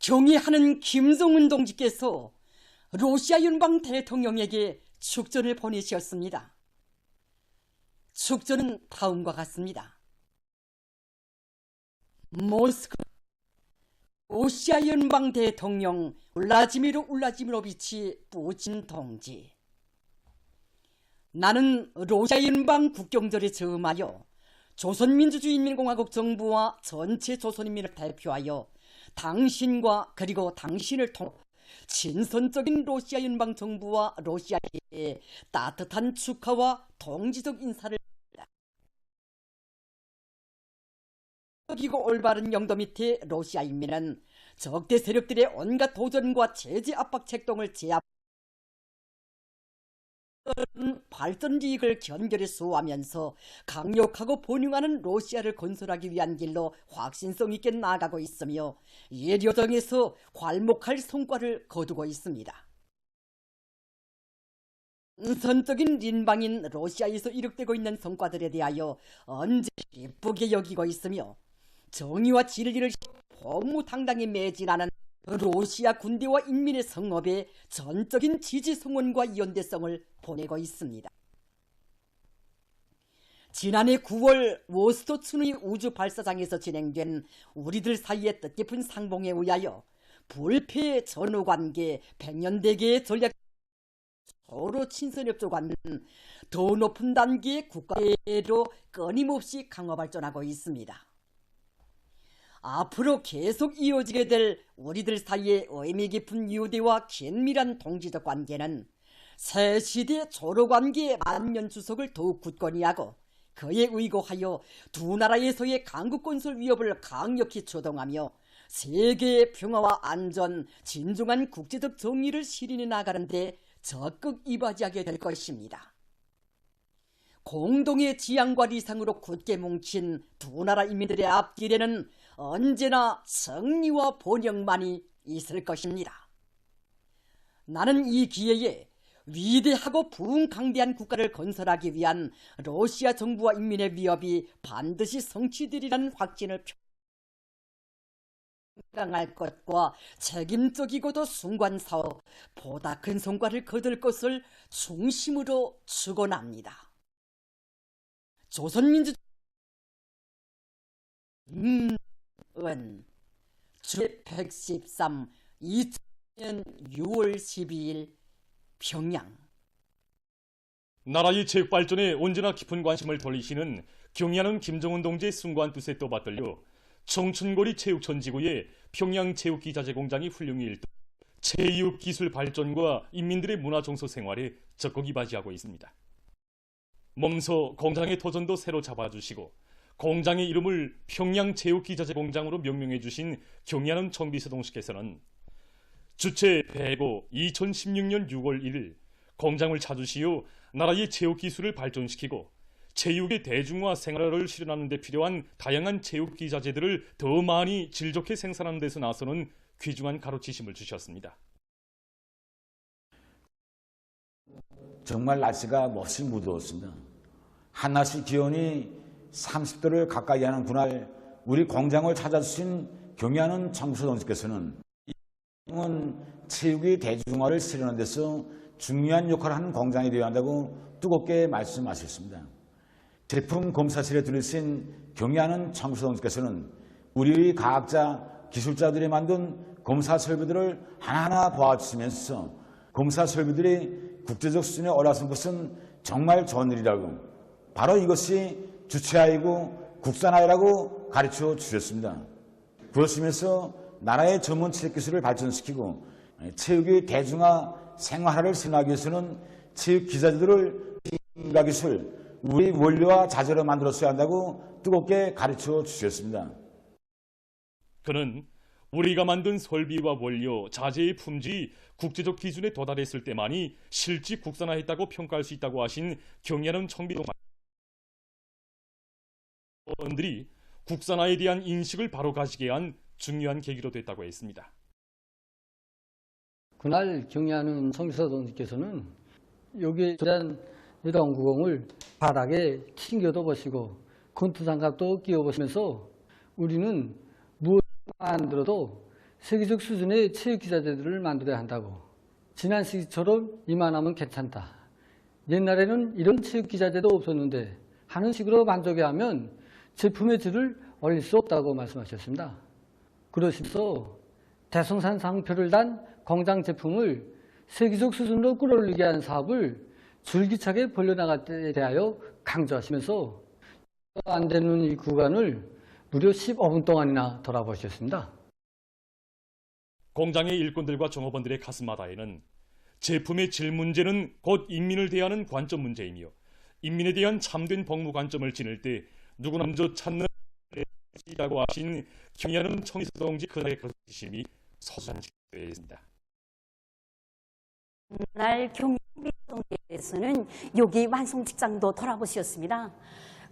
경의하는 김정은 동지께서 러시아 연방 대통령에게 축전을 보내셨습니다. 축전은 다음과 같습니다. 모스크 러시아 연방 대통령 블라지미르 울라지미로비치 푸틴 동지. 나는 러시아 연방 국경절에 즈음하여 조선민주주의인민공화국 정부와 전체 조선인민을 대표하여 당신과 그리고 당신을 통해 친선적인 러시아 연방 정부와 러시아의 따뜻한 축하와 동지적 인사를 적이고 올바른 영도 밑에 러시아 인민은 적대 세력들의 온갖 도전과 제재 압박 책동을 제압 발전 이익을 견결히 수호하면서 강력하고 번영하는 러시아를 건설하기 위한 길로 확신성 있게 나아가고 있으며 이 여정에서 괄목할 성과를 거두고 있습니다. 선적인 린방인 러시아에서 이룩되고 있는 성과들에 대하여 언제 기쁘게 여기고 있으며 정의와 진리를 범무당당히 매진하는 러시아 군대와 인민의 성업에 전적인 지지 성원과 이연대성을 보내고 있습니다. 지난해 9월 워스토춘의 우주 발사장에서 진행된 우리들 사이의 뜻깊은 상봉에 의하여 불패 전후관계 100년대계의 전략 서로 친선협조관은 더 높은 단계의 국가로 끊임없이 강화 발전하고 있습니다. 앞으로 계속 이어지게 될 우리들 사이의 의미 깊은 유대와 긴밀한 동지적 관계는 새 시대 조로관계의 만년 주석을 더욱 굳건히 하고 그에 의거하여 두 나라에서의 강국건설 위협을 강력히 조동하며 세계의 평화와 안전, 진중한 국제적 정의를 실현해 나가는 데 적극 이바지하게 될 것입니다. 공동의 지향과 리상으로 굳게 뭉친 두 나라 인민들의 앞길에는 언제나 승리와 번영만이 있을 것입니다. 나는 이 기회에 위대하고 부흥강대한 국가를 건설하기 위한 러시아 정부와 인민의 위협이 반드시 성취되리라는 확신을 강할 것과 책임적이고도 숭고한 사업, 보다 큰 성과를 거둘 것을 중심으로 축원합니다. 조선민주 제113 2000년 6월 12일 평양. 나라의 체육 발전에 언제나 깊은 관심을 돌리시는 경의하는 김정은 동지의 숭고한 뜻에 또 받들려 청춘거리 체육천지구의 평양체육기자재 공장이 훌륭히 일동 체육 기술 발전과 인민들의 문화 정서 생활에 적극 이바지하고 있습니다. 몸소 공장의 도전도 새로 잡아주시고 공장의 이름을 평양체육기자재 공장으로 명명해 주신 경의하는 청비서 동지께서는 주체 105 2016년 6월 1일 공장을 찾으시어 나라의 체육 기술을 발전시키고 체육의 대중화 생활을 실현하는 데 필요한 다양한 체육기자재들을 더 많이 질 좋게 생산하는 데서 나서는 귀중한 가르치심을 주셨습니다. 정말 날씨가 몹시 무더웠습니다. 한낮의 기온이 30도를 가까이 하는 그날 우리 공장을 찾아주신 경의하는 청비서 동지께서는 체육의 대중화를 실현하는 데서 중요한 역할을 하는 공장이 되어야 한다고 뜨겁게 말씀하셨습니다. 제품 검사실에 들으신 경의하는 청비서 동지께서는 우리의 과학자, 기술자들이 만든 검사 설비들을 하나하나 보아주시면서 검사 설비들이 국제적 수준에 올라선 것은 정말 좋은 일이라고, 바로 이것이 주체화이고 국산화라고 가르쳐 주셨습니다. 그러시면서 나라의 전문 체육 기술을 발전시키고 체육의 대중화 생활화를 실현하기 위해서는 체육 기자재들을 인가 기술, 우리 원료와 자재로 만들었어야 한다고 뜨겁게 가르쳐 주셨습니다. 그는 우리가 만든 설비와 원료, 자재의 품질이 국제적 기준에 도달했을 때만이 실질 국산화했다고 평가할 수 있다고 하신 경의하는 청비동들이 국산화에 대한 인식을 바로 가지게 한 중요한 계기로 됐다고 했습니다. 그날 경의하는 청비서 동지께서는 여기에 대한 유동구공을 바닥에 튕겨도 보시고 권투장갑도 끼워보시면서 우리는 무엇 안 들어도 세계적 수준의 체육기자재들을 만들어야 한다고. 지난 시기처럼 이만하면 괜찮다. 옛날에는 이런 체육기자재도 없었는데 하는 식으로 만족해하면 제품의 질을 올릴 수 없다고 말씀하셨습니다. 그러시면서 대성산 상표를 단 공장 제품을 세계적 수준으로 끌어올리게 하는 사업을 줄기차게 벌려나갈 때에 대하여 강조하시면서 안 되는 이 구간을 무려 15분 동안이나 돌아보셨습니다. 공장의 일꾼들과 종업원들의 가슴마다에는 제품의 질 문제는 곧 인민을 대하는 관점 문제이며 인민에 대한 참된 복무 관점을 지닐 때 누구나 먼저 찾는 이라고 하신 경의하는 청이서 동지 그날의 거심이 서산되어 있습니다. 날 경의동에서는 여기 완성 직장도 돌아보셨습니다.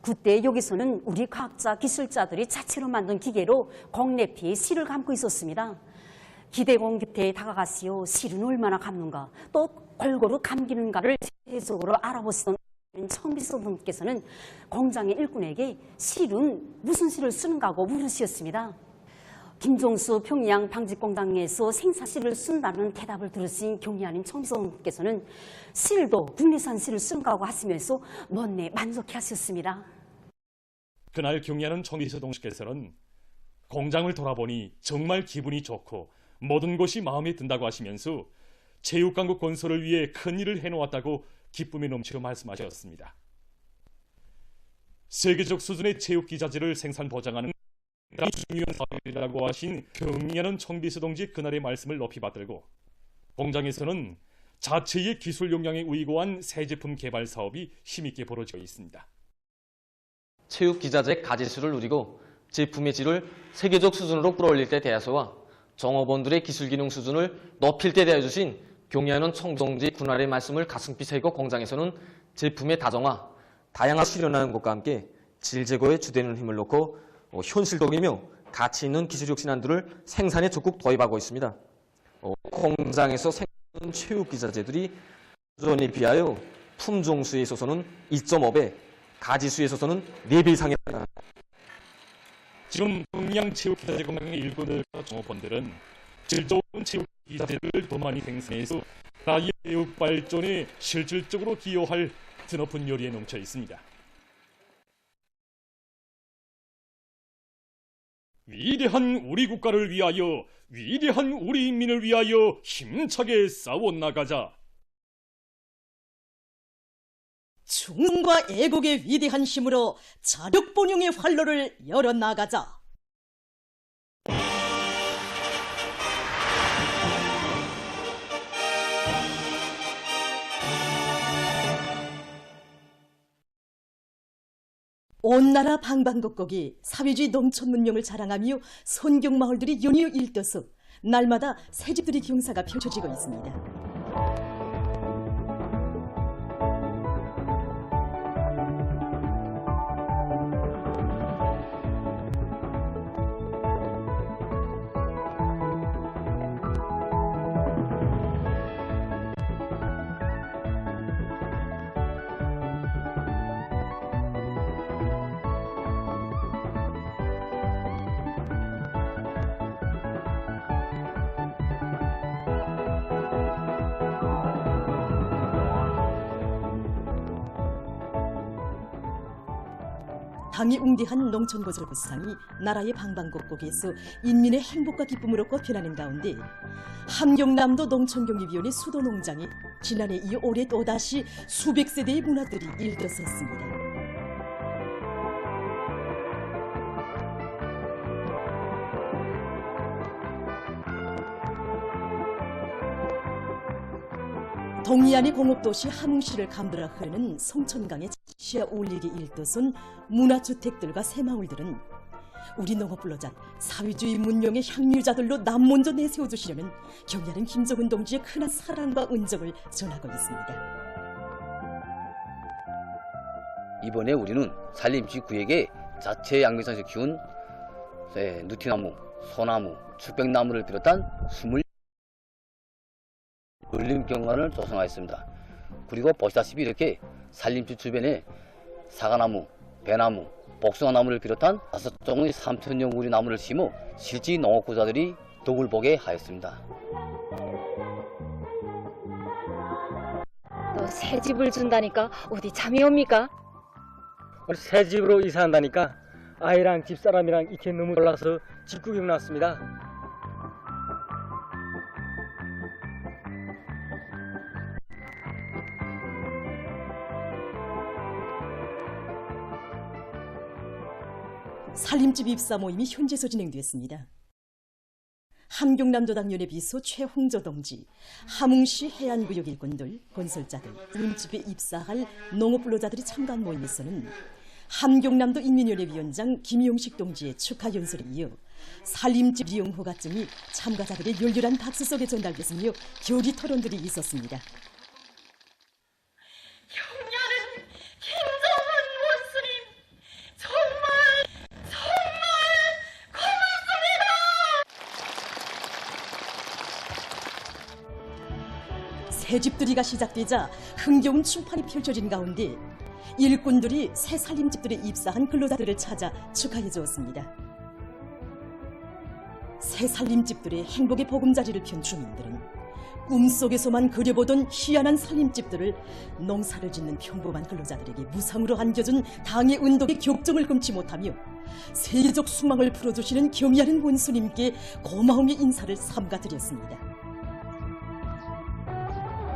그때 여기서는 우리 과학자, 기술자들이 자체로 만든 기계로 공내피에 실을 감고 있었습니다. 기대공 곁에 다가가시어 실은 얼마나 감는가, 또 골고루 감기는가를 세계적으로 알아보시던 청비서분께서는 공장의 일꾼에게 실은 무슨 실을 쓰는가고 물으셨습니다. 김종수 평양 방직공장에서 생산실을 쓴다는 대답을 들으신 경의하는 청비서분께서는 실도 국내산 실을 쓰는가고 하시면서 못내 만족해하셨습니다. 그날 경의하는 청이서 동지께서는 공장을 돌아보니 정말 기분이 좋고 모든 것이 마음에 든다고 하시면서 체육강국 건설을 위해 큰 일을 해놓았다고 기쁨에 넘치고 말씀하셨습니다. 세계적 수준의 체육기자재를 생산 보장하는 중요한 사업이라고 하신 경의하는 청비서 동지 그날의 말씀을 높이 받들고 공장에서는 자체의 기술 역량에 의거한 새 제품 개발 사업이 힘있게 벌어지고 있습니다. 체육기자재 가지수를 누리고 제품의 질을 세계적 수준으로 끌어올릴 때 대해서와 종업원들의 기술기능 수준을 높일 때 대해 주신 경의하는 청동지 군활의 말씀을 가슴 삐새고 공장에서는 제품의 다정화, 다양한 실현하는 것과 함께 질 제고에 주되는 힘을 놓고 현실적이며 가치 있는 기술 혁신안들을 생산에 적극 도입하고 있습니다. 공장에서 생산하는 체육기자재들이 수준에 비하여 품종수에 있어서는 2.5배, 가지수에 있어서는 4배 이상이다. 지금 평양체육기자재 공장의 일꾼들과 종업원들은 질 좋은 체육기자재를 더 많이 생산해서 나라의 체육 발전에 실질적으로 기여할 드높은 열의에 넘쳐 있습니다. 위대한 우리 국가를 위하여, 위대한 우리 인민을 위하여 힘차게 싸워나가자. 충성과 애국의 위대한 힘으로 자력본용의 활로를 열어나가자. 온 나라 방방곡곡이 사회주의 농촌 문명을 자랑하며 손경 마을들이 연이어 일떠서 날마다 새집들의 경사가 펼쳐지고 있습니다. 당이 웅대한 농촌고설 구상이 나라의 방방곡곡에서 인민의 행복과 기쁨으로 꽃펴나는 가운데 함경남도 농촌경비위원회 수도농장이 지난해 이어 올해 또다시 수백 세대의 문화들이 일떠섰습니다. 동해안의 공업도시 함흥시를 감돌아 흐르는 송천강의 시야 올리기 일도선 문화주택들과 새마을들은 우리 농업불로자 사회주의 문명의 향유자들로 남먼저 내세워주시려는 경의하는 김정은 동지의 큰한 사랑과 은정을 전하고 있습니다. 이번에 우리는 산림지 구역에 자체 양면상에서 키운 누티나무, 소나무, 축백나무를 비롯한 20열림경관을 조성하였습니다. 그리고 보시다시피 이렇게 산림지 주변에 사과나무, 배나무, 복숭아나무를 비롯한 5종의 3천여 그루의 나무를 심어 실지 농업구조자들이 덕을 보게 하였습니다. 또 새 집을 준다니까 어디 잠이 옵니까? 우리 새 집으로 이사한다니까 아이랑 집사람이랑 이렇게 너무 놀라서 집구경 났습니다. 살림집 입사 모임이 현재서 진행됐습니다. 함경남도당연의 비서 최홍조 동지, 함흥시 해안구역 일꾼들, 건설자들, 살림집에 입사할 농업근로자들이 참가한 모임에서는 함경남도 인민연합 위원장 김용식 동지의 축하 연설에 이어 살림집 이용 허가증이 참가자들의 열렬한 박수 속에 전달됐으며 교리 토론들이 있었습니다. 형녀는 김정은 원수님 정말 고맙습니다. 새 집들이가 시작되자 흥겨운 춤판이 펼쳐진 가운데 일꾼들이 새 살림집들에 입사한 근로자들을 찾아 축하해 주었습니다. 새 살림집들의 행복의 보금자리를 편 주민들은 꿈속에서만 그려보던 희한한 살림집들을 농사를 짓는 평범한 근로자들에게 무상으로 안겨준 당의 운동의 격정을 금치 못하며 세계적 수망을 풀어주시는 경의하는 원수님께 고마움의 인사를 삼가드렸습니다.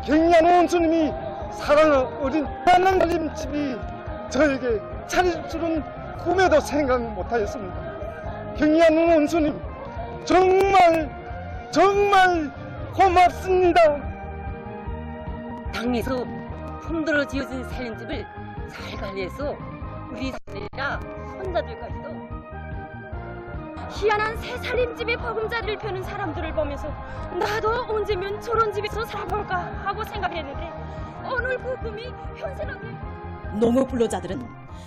경의하는 원수님이 사랑을 어린 만난 살림집이 저에게 차릴 줄은 꿈에도 생각 못하였습니다. 경의하는 원수님 정말 고맙습니다. 당에서 품들어 지어진 살림집을 잘 관리해서 우리 사람들이나 손자들까지도 희한한 새 살림집의 보금자리를 펴는 사람들을 보면서 나도 언제면 저런 집에서 살아볼까 하고 생각했는데 오늘 그 꿈이 현실하게. 농업근로자들은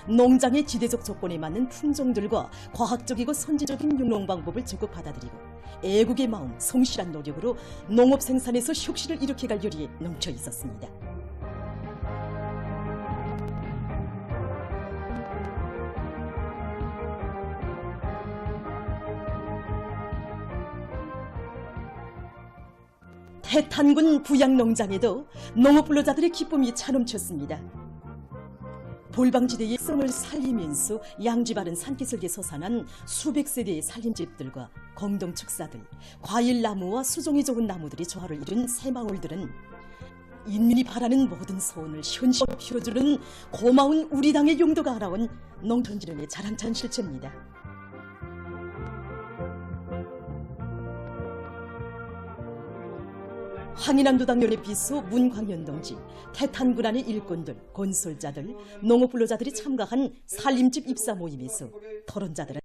농장의 지대적 조건에 맞는 품종들과 과학적이고 선진적인 육농 방법을 적극 받아들이고 애국의 마음, 성실한 노력으로 농업 생산에서 혁신을 일으켜갈 열이 넘쳐 있었습니다. 태탄군 부양농장에도 농업근로자들의 기쁨이 차넘쳤습니다. 볼방지대의 성을 살리면서 양지바른 산기슭에 서산한 수백 세대의 살림집들과 공동 축사들, 과일나무와 수종이 좋은 나무들이 조화를 이룬 새마을들은 인민이 바라는 모든 소원을 현실로 피워주는 고마운 우리 당의 용도가 알아온 농촌진흥의 자랑찬 실체입니다. 황인남도당연의 비서 문광현 동지, 태탄군 안의 일꾼들, 건설자들, 농업근로자들이 참가한 살림집 입사 모임에서 토론자들은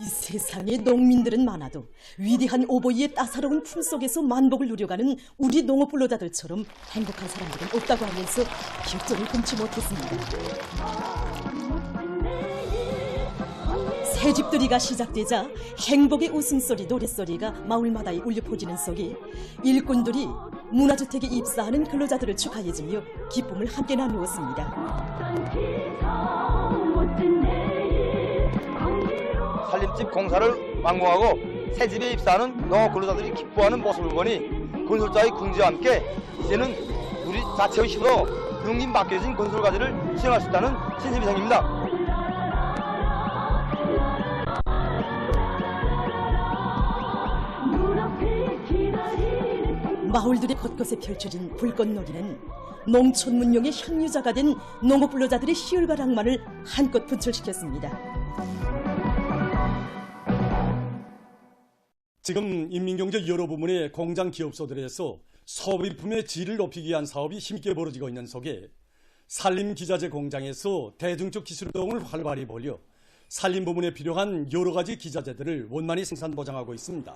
이 세상에 농민들은 많아도 위대한 오보이의 따사로운 품속에서 만복을 누려가는 우리 농업근로자들처럼 행복한 사람들은 없다고 하면서 격정을 금치 못했습니다. 새집들이가 시작되자 행복의 웃음소리, 노랫소리가 마을마다에 울려 퍼지는 속에 일꾼들이 문화주택에 입사하는 근로자들을 축하해주며 기쁨을 함께 나누었습니다. 살림집 공사를 완공하고 새집에 입사하는 농업 근로자들이 기뻐하는 모습을 보니 건설자의 긍지와 함께 이제는 우리 자체의 힘으로 농민 맡겨진 건설과제를 수행할 수 있다는 신심이 생깁니다. 마을들의 곳곳에 펼쳐진 불꽃놀이는 농촌 문명의 향유자가 된 농업근로자들의 희열과 낭만을 한껏 분출시켰습니다. 지금 인민경제 여러 부문의 공장 기업소들에서 소비품의 질을 높이기 위한 사업이 힘있게 벌어지고 있는 속에 산림기자재 공장에서 대중적 기술운동을 활발히 벌여 산림 부문에 필요한 여러 가지 기자재들을 원만히 생산 보장하고 있습니다.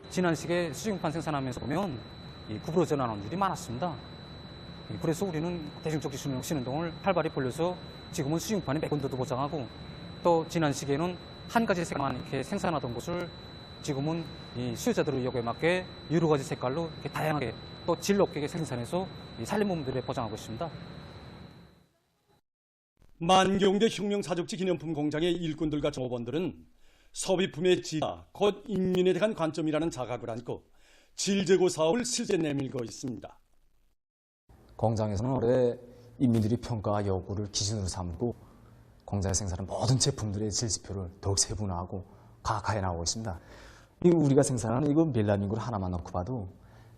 지난 시기에 수중판 생산하면서 보면 구부러 전환하는 일이 많았습니다. 그래서 우리는 대중적 기술 혁신운동을 활발히 벌려서 지금은 수중판의 매건도도 보장하고 또 지난 시기에는 한 가지 색만 이렇게 생산하던 것을 지금은 이 수요자들의 요구에 맞게 여러 가지 색깔로 이렇게 다양하게 또 질 높게 생산해서 이 산림부문들에 보장하고 있습니다. 만경대 혁명사적지 기념품 공장의 일꾼들과 종업원들은 소비품의 질과 곧 인민에 대한 관점이라는 자각을 안고 질 제고 사업을 실제 내밀고 있습니다. 공장에서는 올해 인민들이 평가와 요구를 기준으로 삼고 공장에서 생산하는 모든 제품들의 질 지표를 더욱 세분화하고 과학화해 나가고 있습니다. 우리가 생산하는 이거 멜라민구를 하나만 놓고 봐도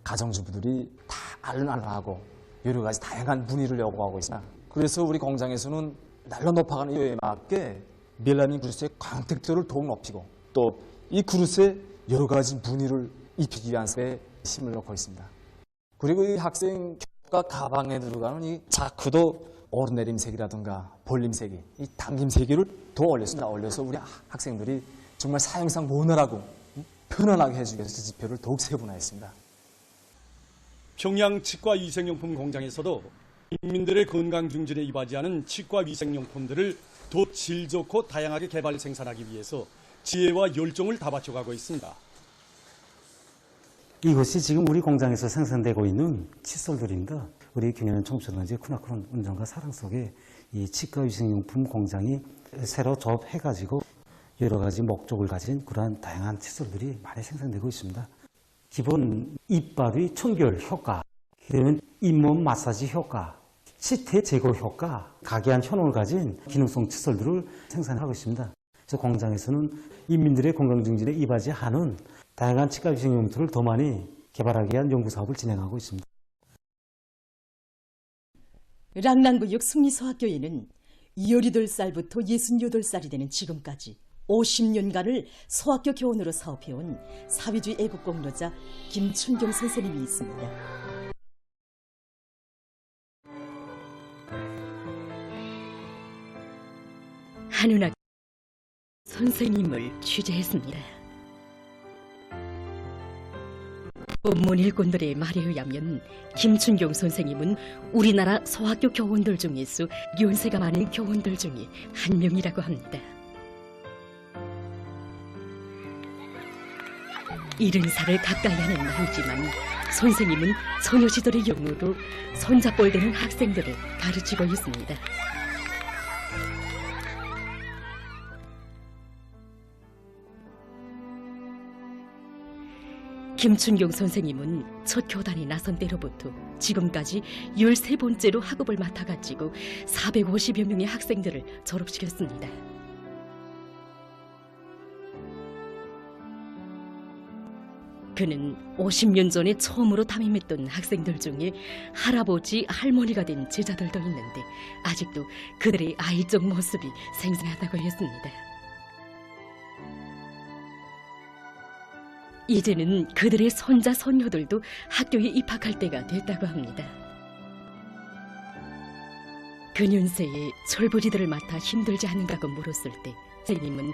가정주부들이 다 알른알른하고 여러 가지 다양한 문의를 요구하고 있습니다. 그래서 우리 공장에서는 날로 높아가는 이유에 맞게 멜라민 그릇의 광택도를 더욱 높이고 또 이 그릇에 여러 가지 무늬를 입히기 위한 데 힘을 넣고 있습니다. 그리고 이 학생 교과 가방에 들어가는 이 자크도 오르내림색이라든가 볼림색이, 이 당김색을 더 올렸습니다. 올려서 우리 학생들이 정말 사용상 원활하고 편안하게 해주기 위해서 지표를 더욱 세분화했습니다. 평양 치과 위생용품 공장에서도 인민들의 건강 증진에 이바지하는 치과 위생용품들을 더 질 좋고 다양하게 개발 생산하기 위해서 지혜와 열정을 다 바쳐가고 있습니다. 이것이 지금 우리 공장에서 생산되고 있는 칫솔들입니다. 우리 경연 청소년지 크나크론 운전과 사랑 속에 이 치과 위생용품 공장이 새로 조합해가지고 여러 가지 목적을 가진 그러한 다양한 칫솔들이 많이 생산되고 있습니다. 기본 이빨의 청결 효과, 그다음에 잇몸 마사지 효과, 치태 제거 효과, 각이한 효능을 가진 기능성 칫솔들을 생산하고 있습니다. 그래서 공장에서는 인민들의 건강 증진에 이바지하는 다양한 치과 위생용품들을 더 많이 개발하기 위한 연구 사업을 진행하고 있습니다. 랑랑구역 승리소학교에는 18살부터 68살이 되는 지금까지 50년간을 소학교 교원으로 사업해온 사회주의 애국공로자 김춘경 선생님이 있습니다. 한운학 선생님을 취재했습니다. 본문 일꾼들의 말에 의하면 김춘경 선생님은 우리나라 소학교 교원들 중에서 연세가 많은 교원들 중에 한 명이라고 합니다. 70살을 가까이 하는 나이지만 선생님은 소녀 시절의 경우도 손잡볼 되는 학생들을 가르치고 있습니다. 김춘경 선생님은 첫 교단에 나선 때로부터 지금까지 13번째로 학업을 맡아가지고 450여 명의 학생들을 졸업시켰습니다. 그는 50년 전에 처음으로 담임했던 학생들 중에 할아버지, 할머니가 된 제자들도 있는데 아직도 그들의 아이적 모습이 생생하다고 했습니다. 이제는 그들의 손자, 손녀들도 학교에 입학할 때가 됐다고 합니다. 그 연세에 철부지들을 맡아 힘들지 않은가고 물었을 때 선생님은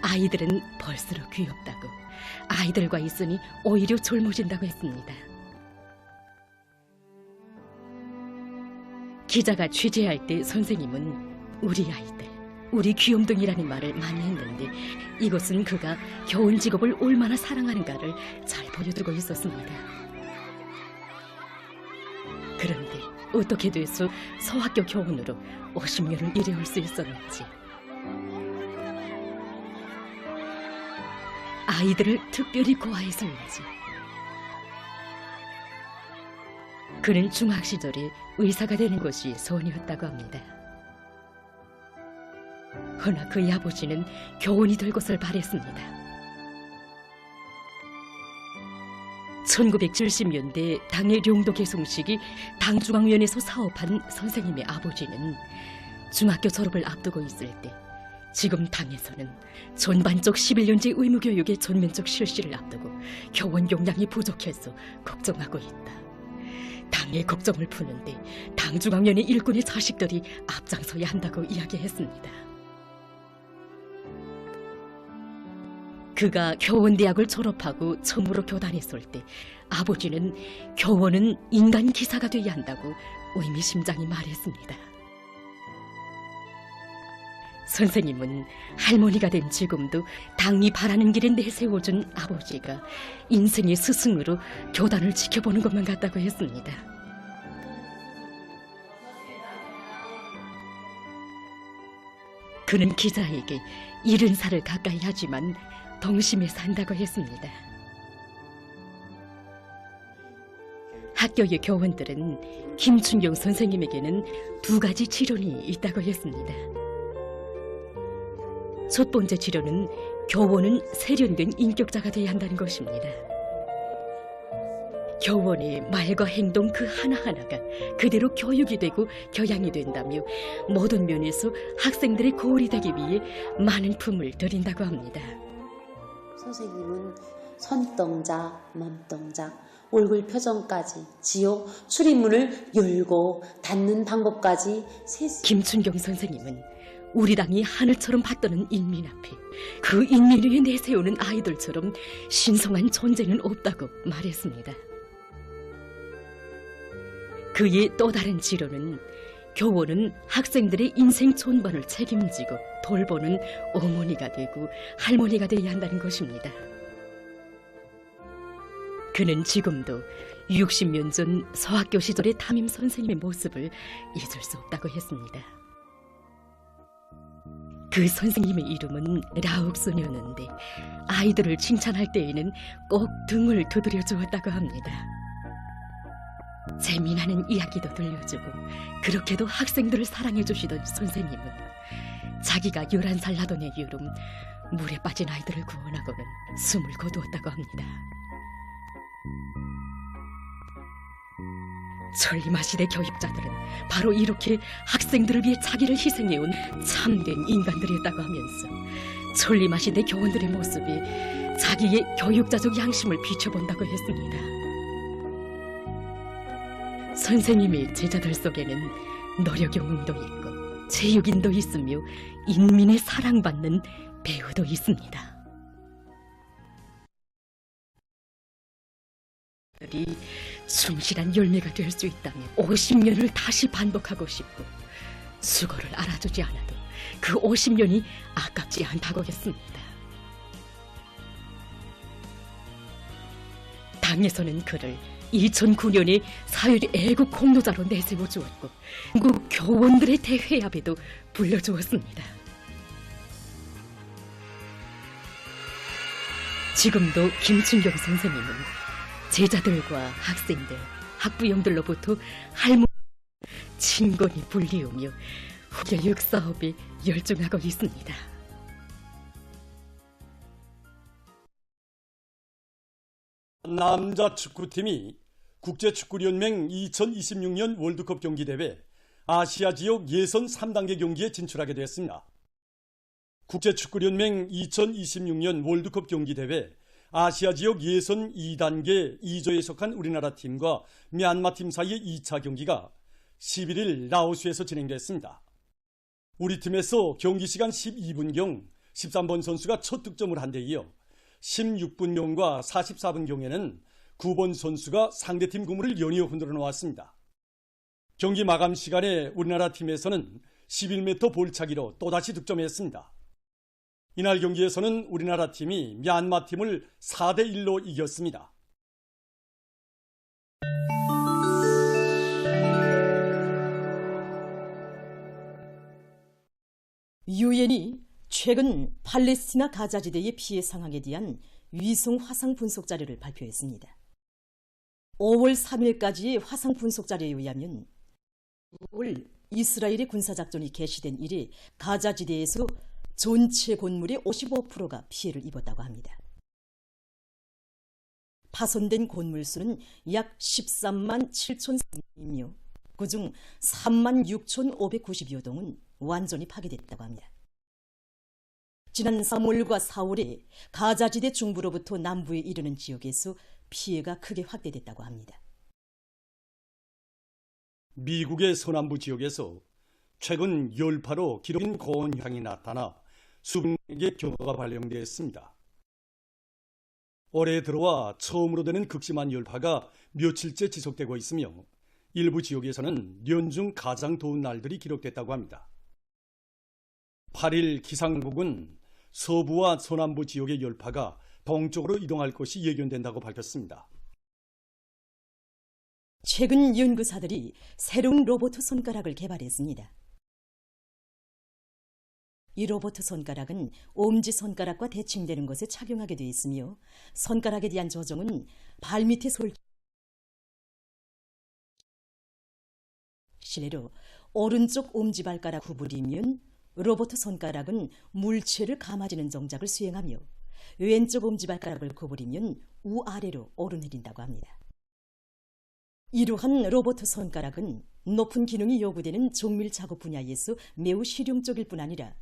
아이들은 벌수록 귀엽다고, 아이들과 있으니 오히려 젊어진다고 했습니다. 기자가 취재할 때 선생님은 우리 아이들, 우리 귀염둥이라는 말을 많이 했는데 이것은 그가 교원 직업을 얼마나 사랑하는가를 잘 보여주고 있었습니다. 그런데 어떻게 돼서 소학교 교원으로 50년을 일해올 수 있었는지, 아이들을 특별히 고아했었는지, 그는 중학 시절에 의사가 되는 것이 소원이었다고 합니다. 허나 그의 아버지는 교원이 될 것을 바랬습니다. 1970년대 당의 룡도 개송식이 당중앙위원회에서 사업한 선생님의 아버지는 중학교 졸업을 앞두고 있을 때 지금 당에서는 전반적 11년제 의무교육의 전면적 실시를 앞두고 교원 용량이 부족해서 걱정하고 있다. 당의 걱정을 푸는데 당중앙위원회 일꾼의 자식들이 앞장서야 한다고 이야기했습니다. 그가 교원대학을 졸업하고 처음으로 교단했을 때 아버지는 교원은 인간 기사가 돼야 한다고 의미심장히 말했습니다. 선생님은 할머니가 된 지금도 당이 바라는 길에 내세워준 아버지가 인생의 스승으로 교단을 지켜보는 것만 같다고 했습니다. 그는 기자에게 70살을 가까이 하지만 동심에 산다고 했습니다. 학교의 교원들은 김춘경 선생님에게는 2가지 치료이 있다고 했습니다. 첫 번째 치료는 교원은 세련된 인격자가 되어야 한다는 것입니다. 교원의 말과 행동 그 하나하나가 그대로 교육이 되고 교양이 된다며 모든 면에서 학생들의 고울이 되기 위해 많은 품을 들인다고 합니다. 선생님은 손동작, 몸동작, 얼굴 표정까지 지요 출입문을 열고 닫는 방법까지 김춘경 선생님은 우리 당이 하늘처럼 받드는 인민 앞에 그 인민 위에 내세우는 아이들처럼 신성한 존재는 없다고 말했습니다. 그의 또 다른 지론은 교원은 학생들의 인생 전반을 책임지고 돌보는 어머니가 되고 할머니가 되어야 한다는 것입니다. 그는 지금도 60년 전 서학교 시절의 담임 선생님의 모습을 잊을 수 없다고 했습니다. 그 선생님의 이름은 라옥순이었는데 아이들을 칭찬할 때에는 꼭 등을 두드려 주었다고 합니다. 재미나는 이야기도 들려주고 그렇게도 학생들을 사랑해 주시던 선생님은 자기가 11살 나던 해 여름 물에 빠진 아이들을 구원하고는 숨을 거두었다고 합니다. 천리마시대 교육자들은 바로 이렇게 학생들을 위해 자기를 희생해온 참된 인간들이었다고 하면서 천리마시대 교원들의 모습에 자기의 교육자적 양심을 비춰본다고 했습니다. 선생님의 제자들 속에는 노력영웅도 있고 체육인도 있으며 인민의 사랑받는 배우도 있습니다. 충실한 열매가 될 수 있다면 50년을 다시 반복하고 싶고 수고를 알아주지 않아도 그 50년이 아깝지 않다고 했습니다. 당에서는 그를 2009년에 사회의 애국 공로자로 내세워주었고 한국 교원들의 대회합에도 불러주었습니다. 지금도 김춘경 선생님은 제자들과 학생들, 학부형들로부터 할머니 친권이 불리우며 교육 사업에 열중하고 있습니다. 남자 축구팀이 국제축구연맹 2026년 월드컵 경기대회 아시아 지역 예선 3단계 경기에 진출하게 되었습니다. 국제축구연맹 2026년 월드컵 경기대회 아시아 지역 예선 2단계 2조에 속한 우리나라 팀과 미얀마 팀 사이의 2차 경기가 11일 라오스에서 진행됐습니다. 우리 팀에서 경기 시간 12분경 13번 선수가 첫 득점을 한 데 이어 16분경과 44분경에는 9번 선수가 상대팀 그물을 연이어 흔들어 놓았습니다. 경기 마감 시간에 우리나라 팀에서는 11m 볼차기로 또다시 득점했습니다. 이날 경기에서는 우리나라 팀이 미얀마 팀을 4대1로 이겼습니다. 유엔이 최근 팔레스티나 가자지대의 피해 상황에 대한 위성 화상 분석 자료를 발표했습니다. 5월 3일까지의 화상 분석 자료에 의하면 5월 이스라엘의 군사작전이 개시된 이래 가자지대에서 전체 건물의 55%가 피해를 입었다고 합니다. 파손된 건물 수는 약 13만 7,000이며 그중 3만 6,590여 동은 완전히 파괴됐다고 합니다. 지난 3월과 4월에 가자지대 중부로부터 남부에 이르는 지역에서 피해가 크게 확대됐다고 합니다. 미국의 서남부 지역에서 최근 열파로 기록된 고온 현상이 나타나 수백 개의 경보가 발령되었습니다. 올해 들어와 처음으로 되는 극심한 열파가 며칠째 지속되고 있으며 일부 지역에서는 연중 가장 더운 날들이 기록됐다고 합니다. 8일 기상국은 서부와 서남부 지역의 열파가 동쪽으로 이동할 것이 예견된다고 밝혔습니다. 최근 연구사들이 새로운 로봇 손가락을 개발했습니다. 이 로버트 손가락은 엄지손가락과 대칭되는 것에 착용하게 되어 있으며 손가락에 대한 조정은 발밑에 실내로 오른쪽 엄지발가락 구부리면 로버트 손가락은 물체를 감아지는 동작을 수행하며 왼쪽 엄지발가락을 구부리면 우아래로 오르내린다고 합니다. 이러한 로버트 손가락은 높은 기능이 요구되는 정밀 작업 분야에서 매우 실용적일 뿐 아니라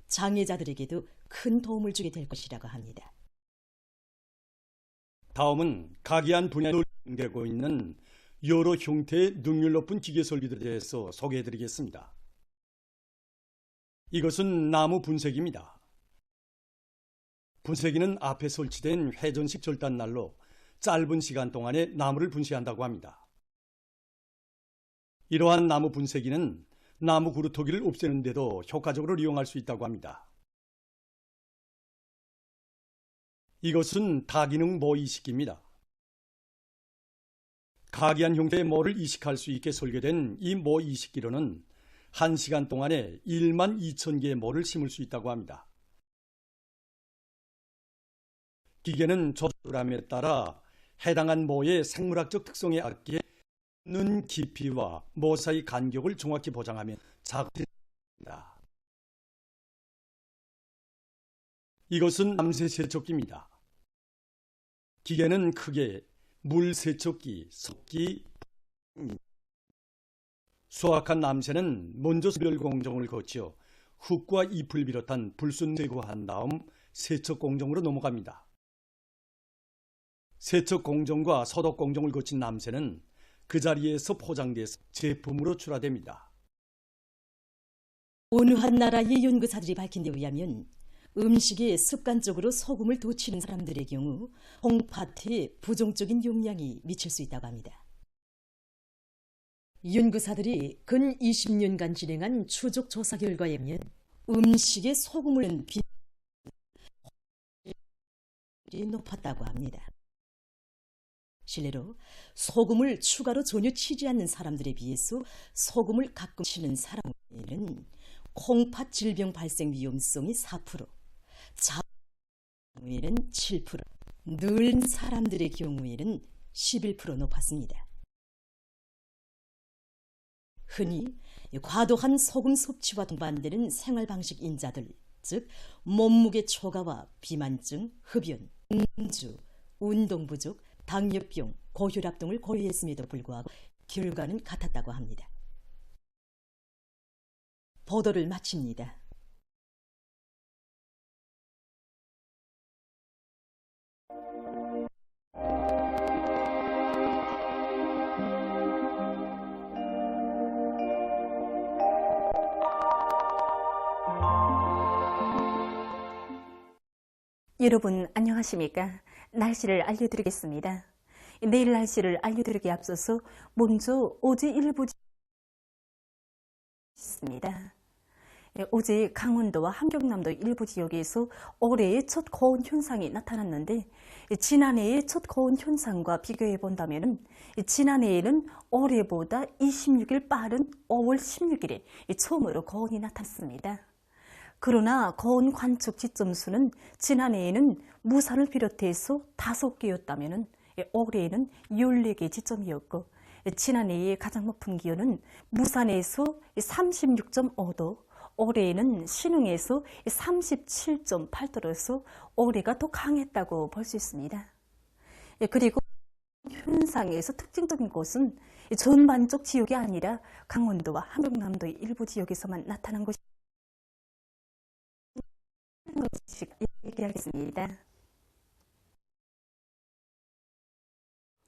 장애자들에게도 큰 도움을 주게 될 것이라고 합니다. 다음은 각이한 분야로 되고 있는 여러 형태의 능률 높은 기계 설비들에 대해서 소개해드리겠습니다. 이것은 나무 분쇄기입니다. 분쇄기는 앞에 설치된 회전식 절단날로 짧은 시간 동안에 나무를 분쇄한다고 합니다. 이러한 나무 분쇄기는 나무 구루터기를 없애는 데도 효과적으로 이용할 수 있다고 합니다. 이것은 다기능 모 이식기입니다. 각이한 형태의 모를 이식할 수 있게 설계된 이 모 이식기로는 1시간 동안에 12,000개의 모를 심을 수 있다고 합니다. 기계는 조절함에 따라 해당한 모의 생물학적 특성에 맞게 눈 깊이와 모 사이 간격을 정확히 보장하며 작업이 됩니다. 이것은 남새 세척기입니다. 기계는 크게 물 세척기, 석기, 수확한 남새는 먼저 수별 공정을 거쳐 흙과 잎을 비롯한 불순 제거한 다음 세척 공정으로 넘어갑니다. 세척 공정과 소독 공정을 거친 남새는 그 자리에서 포장돼서 제품으로 출하됩니다. 어느 한 나라의 연구사들이 밝힌 데 의하면 음식에 습관적으로 소금을 덧치는 사람들의 경우 홍파트에 부정적인 영향이 미칠 수 있다고 합니다. 연구사들이 근 20년간 진행한 추적 조사 결과에 의하면 음식에 소금을 넣은 비율이 높았다고 합니다. 실례로 소금을 추가로 전혀 치지 않는 사람들에 비해서 소금을 가끔 치는 사람에는 콩팥 질병 발생 위험성이 4%, 경우에는 7%, 늙은 사람들의 경우에는 11% 높았습니다. 흔히 과도한 소금 섭취와 동반되는 생활방식 인자들, 즉 몸무게 초과와 비만증, 흡연, 음주, 운동 부족, 당뇨병, 고혈압 등을 고려했음에도 불구하고 결과는 같았다고 합니다. 보도를 마칩니다. 여러분 안녕하십니까? 날씨를 알려드리겠습니다. 내일 날씨를 알려드리기에 앞서서 먼저 어제 일부 있습니다. 어제 강원도와 함경남도 일부 지역에서 올해의 첫 고온 현상이 나타났는데 지난해의 첫 고온 현상과 비교해 본다면 지난해에는 올해보다 26일 빠른 5월 16일에 처음으로 고온이 나타났습니다. 그러나 고온 관측 지점수는 지난해에는 무산을 비롯해서 5개였다면 올해에는 14개 지점이었고 지난해의 가장 높은 기온은 무산에서 36.5도, 올해에는 신흥에서 37.8도로서 올해가 더 강했다고 볼 수 있습니다. 그리고 현상에서 특징적인 것은 전반적 지역이 아니라 강원도와 함경남도의 일부 지역에서만 나타난 것이 얘기하겠습니다.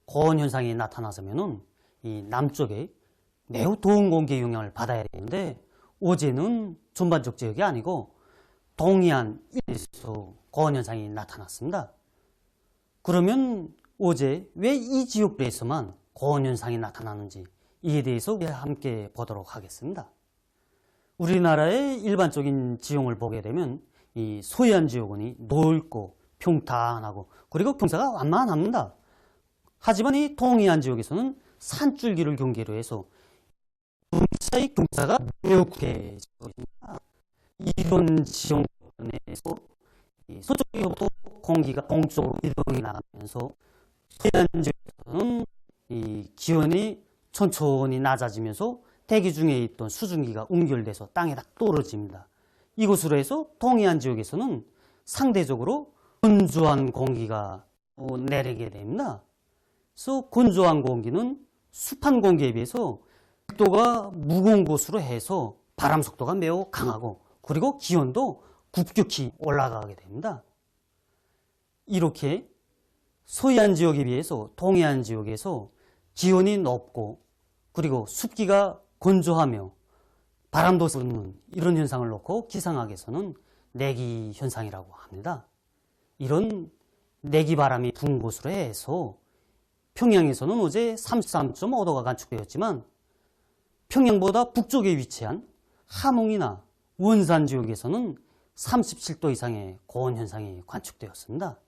고온 현상이 나타나서면은 이 남쪽에 매우 더운 공기의 영향을 받아야 되는데 어제는 전반적 지역이 아니고 동해안에서 고온 현상이 나타났습니다. 그러면 어제 왜 이 지역들에서만 고온 현상이 나타나는지 이에 대해서 함께 보도록 하겠습니다. 우리나라의 일반적인 지형을 보게 되면 이 서해안 지역은 넓고 평탄하고 그리고 경사가 완만합니다. 하지만 이 동해안 지역에서는 산줄기를 경계로 해서 사이 경사가 매우 크게 이런 지형에서 서쪽으로부터 공기가 동쪽으로 이동해 나가면서 서해안 지역에서는 이 기온이 천천히 낮아지면서 대기 중에 있던 수증기가 응결돼서 땅에 딱 떨어집니다. 이것으로 해서 동해안 지역에서는 상대적으로 건조한 공기가 내리게 됩니다. 그래서 건조한 공기는 습한 공기에 비해서 밀도가 무거운 곳으로 해서 바람 속도가 매우 강하고 그리고 기온도 급격히 올라가게 됩니다. 이렇게 서해안 지역에 비해서 동해안 지역에서 기온이 높고 그리고 습기가 건조하며 바람도 쏘는 이런 현상을 놓고 기상학에서는 내기 현상이라고 합니다. 이런 내기 바람이 분 곳으로 해서 평양에서는 어제 33.5도가 관측되었지만 평양보다 북쪽에 위치한 함흥이나 원산 지역에서는 37도 이상의 고온 현상이 관측되었습니다.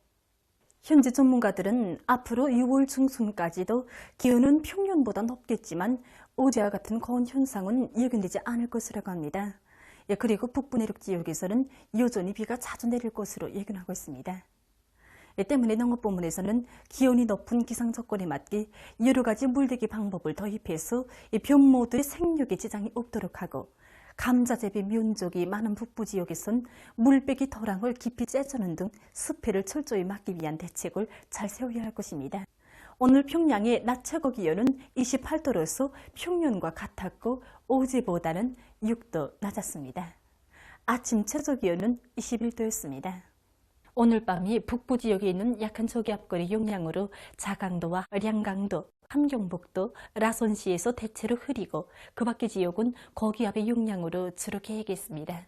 현재 전문가들은 앞으로 6월 중순까지도 기온은 평년보다 높겠지만 어제와 같은 고온 현상은 예견되지 않을 것이라고 합니다. 그리고 북부 내륙 지역에서는 여전히 비가 자주 내릴 것으로 예견하고 있습니다. 때문에 농업부문에서는 기온이 높은 기상 조건에 맞게 여러 가지 물대기 방법을 도입해서 변모들의 생육에 지장이 없도록 하고 감자 재배 면적이 많은 북부 지역에선 물배기 토랑을 깊이 째주는 등 습해를 철저히 막기 위한 대책을 잘 세워야 할 것입니다. 오늘 평양의 낮 최고 기온은 28도로서 평년과 같았고 어제보다는 6도 낮았습니다. 아침 최저 기온은 21도였습니다. 오늘 밤이 북부 지역에 있는 약한 저기압골의 영향으로 자강도와 량강도, 함경북도, 라선시에서 대체로 흐리고 그 밖의 지역은 고기압의 영향으로 주로 개겠습니다.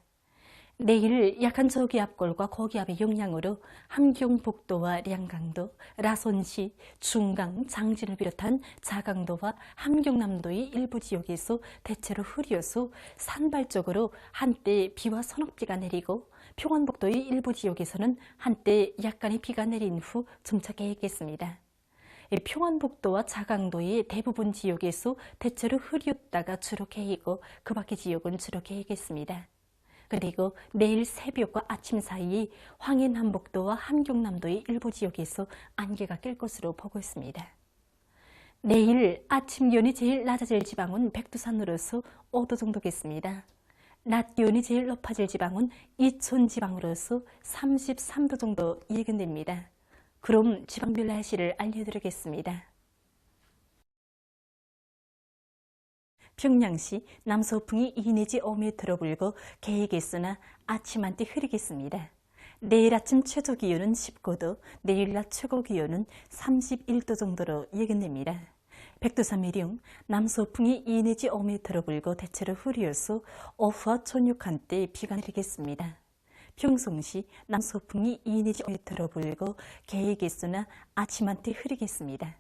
내일 약한 저기압골과 고기압의 영향으로 함경북도와 량강도, 라선시, 중강, 장진을 비롯한 자강도와 함경남도의 일부 지역에서 대체로 흐려서 산발적으로 한때 비와 선업비가 내리고 평안북도의 일부 지역에서는 한때 약간의 비가 내린 후 점차 개겠습니다. 평안북도와 자강도의 대부분 지역에서 대체로 흐렸다가 주로 개이고 그 밖의 지역은 주로 개겠습니다. 그리고 내일 새벽과 아침 사이 황해남북도와 함경남도의 일부 지역에서 안개가 낄 것으로 보고 있습니다. 내일 아침 기온이 제일 낮아질 지방은 백두산으로서 5도 정도겠습니다. 낮 기온이 제일 높아질 지방은 이천 지방으로서 33도 정도 예견됩니다. 그럼 지방별 날씨를 알려드리겠습니다. 평양시 남서풍이 2 내지 5m로 불고 개이겠으나 아침 한때 흐리겠습니다. 내일 아침 최저 기온은 19도, 내일 낮 최고 기온은 31도 정도로 예견됩니다. 백두산 미령 남서풍이 2 내지 5m로 불고 대체로 흐려서 오후와 저녁 한때 비가 내리겠습니다. 평송시 남서풍이 2 내지 5m로 불고 개이겠으나 아침 한때 흐리겠습니다.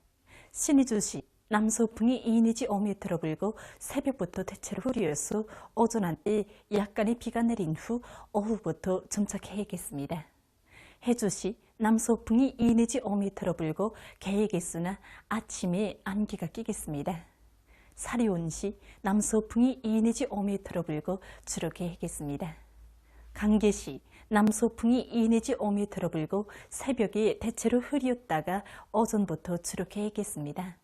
신의주시 남서풍이 2 내지 5m로 불고 새벽부터 대체로 흐려서 오전 한때 약간의 비가 내린 후 오후부터 점차 개이겠습니다. 해주시 남서풍이 2 내지 5m로 불고 개이겠으나 아침에 안개가 끼겠습니다. 사리온시 남서풍이 2 내지 5m로 불고 주로 개이겠습니다. 강계시 남서풍이 2 내지 5m로 불고 새벽에 대체로 흐렸다가 오전부터 주로 개이겠습니다.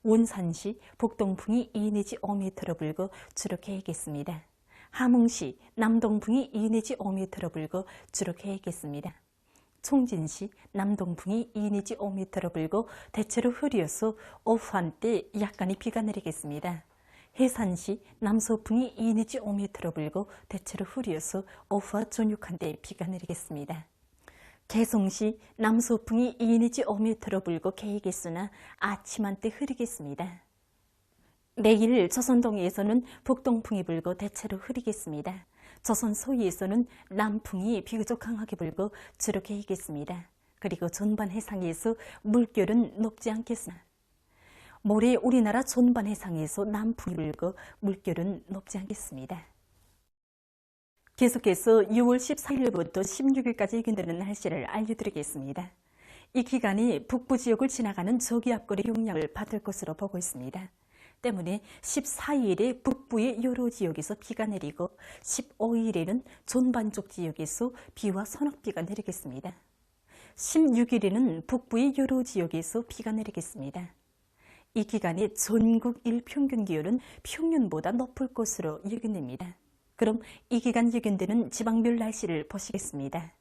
원산시 북동풍이 2 내지 5m로 불고 주로 개이겠습니다. 함흥시 남동풍이 2 내지 5m로 불고 주로 개이겠습니다. 총진시 남동풍이 2 내지 5m로 불고 대체로 흐려서 오후 한때 약간의 비가 내리겠습니다. 해산시 남서풍이 2 내지 5m로 불고 대체로 흐려서 오후와 저녁 한때 비가 내리겠습니다. 개성시 남서풍이 2 내지 5m로 불고 개이겠으나 아침 한때 흐리겠습니다. 내일 조선 동해에서는 북동풍이 불고 대체로 흐리겠습니다. 조선 서해에서는 남풍이 비교적 강하게 불고 주로 개이겠습니다. 그리고 전반 해상에서 물결은 높지 않겠습니다. 모레 우리나라 전반 해상에서 남풍이 불고 물결은 높지 않겠습니다. 계속해서 6월 14일부터 16일까지 예견되는 날씨를 알려드리겠습니다. 이 기간이 북부 지역을 지나가는 저기압골의 영향을 받을 것으로 보고 있습니다. 때문에 14일에 북부의 여러 지역에서 비가 내리고 15일에는 전반쪽 지역에서 비와 서낙비가 내리겠습니다. 16일에는 북부의 여러 지역에서 비가 내리겠습니다. 이 기간에 전국 일평균 기온은 평년보다 높을 것으로 예견됩니다. 그럼 이 기간 예견되는 지방별 날씨를 보시겠습니다.